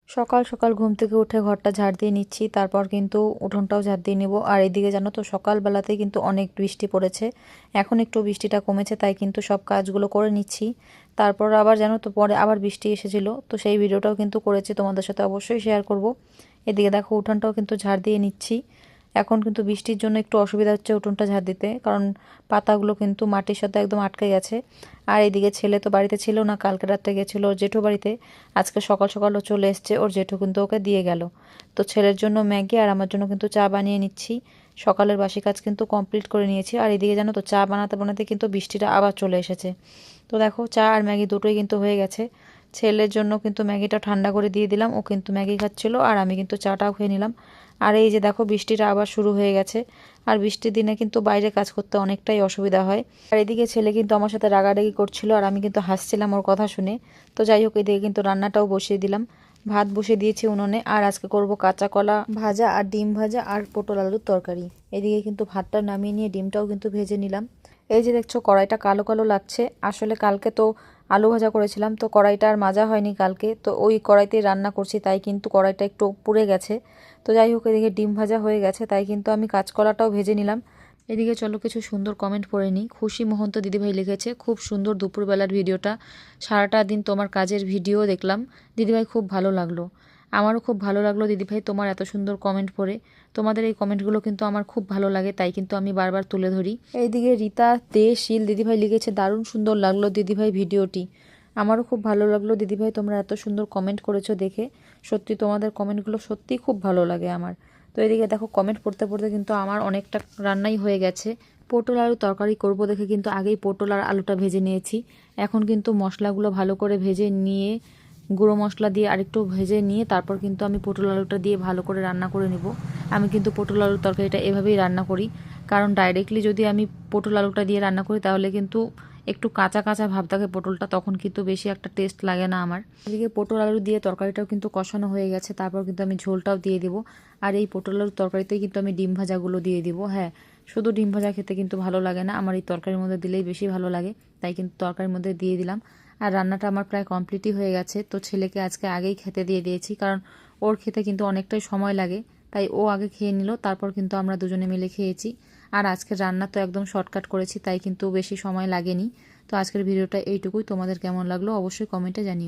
সকাল সকাল ঘুম থেকে উঠে ঘরটা ঝাড় দিয়ে নিচ্ছি, তারপর কিন্তু উঠোনটাও ঝাড় দিয়ে নেব। আর এদিকে জানো তো সকালবেলাতেই কিন্তু অনেক বৃষ্টি পড়েছে, এখন একটু বৃষ্টিটা কমেছে, তাই কিন্তু সব কাজগুলো করে নিচ্ছি। তারপর আবার জানো তো পরে আবার বৃষ্টি এসেছিল, তো সেই ভিডিওটাও কিন্তু করেছি, তোমাদের সাথে অবশ্যই শেয়ার করব। এদিকে দেখো উঠোনটাও কিন্তু ঝাড় দিয়ে নিচ্ছি। এখন কিন্তু বৃষ্টির জন্য একটু অসুবিধা হচ্ছে উঠোনটা ঝাড় দিতে, কারণ পাতাগুলো কিন্তু মাটির সাথে একদম আটকে গেছে। আর এদিকে ছেলে তো বাড়িতে ছিল না, কালকে রাত্রে গেছিলো ওর জেঠু বাড়িতে, আজকে সকাল সকাল ও চলে এসছে, ওর জেঠু কিন্তু ওকে দিয়ে গেল। তো ছেলের জন্য ম্যাগি আর আমার জন্য কিন্তু চা বানিয়ে নিচ্ছি। সকালের বাসি কাজ কিন্তু কমপ্লিট করে নিয়েছি। আর এদিকে জানো তো চা বানাতে বানাতে কিন্তু বৃষ্টিটা আবার চলে এসেছে। তো দেখো চা আর ম্যাগি দুটোই কিন্তু হয়ে গেছে। ছেলের জন্য কিন্তু ম্যাগিটা ঠান্ডা করে দিয়ে দিলাম, ও কিন্তু ম্যাগি খাচ্ছিল, আর আমি কিন্তু চাটাও খেয়ে নিলাম। আর এই যে দেখো বৃষ্টিটা আবার শুরু হয়ে গেছে, আর বৃষ্টির দিনে কিন্তু বাইরে কাজ করতে অনেকটাই অসুবিধা হয়। আর এদিকে ছেলে কিন্তু আমার সাথে রাগারাগি করছিল, আর আমি কিন্তু হাসছিলাম ওর কথা শুনে। তো যাই হোক, এদিকে কিন্তু রান্নাটাও বসিয়ে দিলাম, ভাত বসিয়ে দিয়েছি উনুনে। আর আজকে করব কাঁচা কলা ভাজা আর ডিম ভাজা আর পটল আলুর তরকারি। এদিকে কিন্তু ভাতটা নামিয়ে নিয়ে ডিমটাও কিন্তু ভেজে নিলাম। এই যে দেখছো কড়াইটা কালো কালো লাগছে, আসলে কালকে তো আলু ভাজা করেছিলাম, তো কড়াইটা আর মাজা হয়নি কালকে, তো ওই কড়াইতেই রান্না করছি, তাই কিন্তু কড়াইটা একটু পুড়ে গেছে। তো যাই হোক, এদিকে ডিম ভাজা হয়ে গেছে, তাই কিন্তু আমি কাঁচকলাটাও ভেজে নিলাম। এদিকে চলো কিছু সুন্দর কমেন্ট পড়ে নিই। খুশি মহন্ত দিদিভাই লিখেছে, খুব সুন্দর দুপুরবেলার ভিডিওটা, সারাটা দিন তোমার কাজের ভিডিও দেখলাম দিদিভাই, খুব ভালো লাগলো। আমারও খুব ভালো লাগলো দিদিভাই তোমার এত সুন্দর কমেন্ট পড়ে। তোমাদের এই কমেন্টগুলো কিন্তু আমার খুব ভালো লাগে, তাই কিন্তু আমি বারবার তুলে ধরি। এইদিকে রীতা দে শীল দিদিভাই লিখেছে, দারুণ সুন্দর লাগলো দিদিভাই ভিডিওটি। আমারও খুব ভালো লাগলো দিদিভাই, তোমরা এত সুন্দর কমেন্ট করেছো দেখে, সত্যি তোমাদের কমেন্টগুলো সত্যিই খুব ভালো লাগে আমার। তো এদিকে দেখো কমেন্ট পড়তে পড়তে কিন্তু আমার অনেকটা রান্নাই হয়ে গেছে। পটল আলু তরকারি করব দেখে কিন্তু আগেই পটল আর আলুটা ভেজে নিয়েছি। এখন কিন্তু মশলাগুলো ভালো করে ভেজে নিয়ে, গুঁড়ো মশলা দিয়ে আরেকটু ভেজে নিয়ে তারপর কিন্তু আমি পটল আলুটা দিয়ে ভালো করে রান্না করে নেব। আমি কিন্তু পটল আলুর তরকারিটা এভাবেই রান্না করি, কারণ ডাইরেক্টলি যদি আমি পটল আলুটা দিয়ে রান্না করি তাহলে কিন্তু একটু কাঁচা কাঁচা ভাব থাকে পটলটা, তখন কিন্তু বেশি একটা টেস্ট লাগে না আমার। এদিকে পটল আলু দিয়ে তরকারিটাও কিন্তু কষানো হয়ে গেছে, তারপর কিন্তু আমি ঝোলটাও দিয়ে দেবো। আর এই পটল আলুর তরকারিতেই কিন্তু আমি ডিম ভাজাগুলো দিয়ে দিব। হ্যাঁ, শুধু ডিম ভাজা খেতে কিন্তু ভালো লাগে না, আমার এই তরকারির মধ্যে দিলেই বেশি ভালো লাগে, তাই কিন্তু তরকারির মধ্যে দিয়ে দিলাম। আর রান্নাটা আমার প্রায় কমপ্লিটই হয়ে গেছে। তো ছেলেকে আজকে আগেই খেতে দিয়ে দিয়েছি, কারণ ওর খেতে কিন্তু অনেকটাই সময় লাগে, তাই ও আগে খেয়ে নিল, তারপর কিন্তু আমরা দুজনে মিলে খেয়েছি। আর আজকের রান্না তো একদম শর্টকাট করেছি, তাই কিন্তু বেশি সময় লাগেনি। তো আজকের ভিডিওটা এইটুকুই, তোমাদের কেমন লাগলো অবশ্যই কমেন্টে জানিও।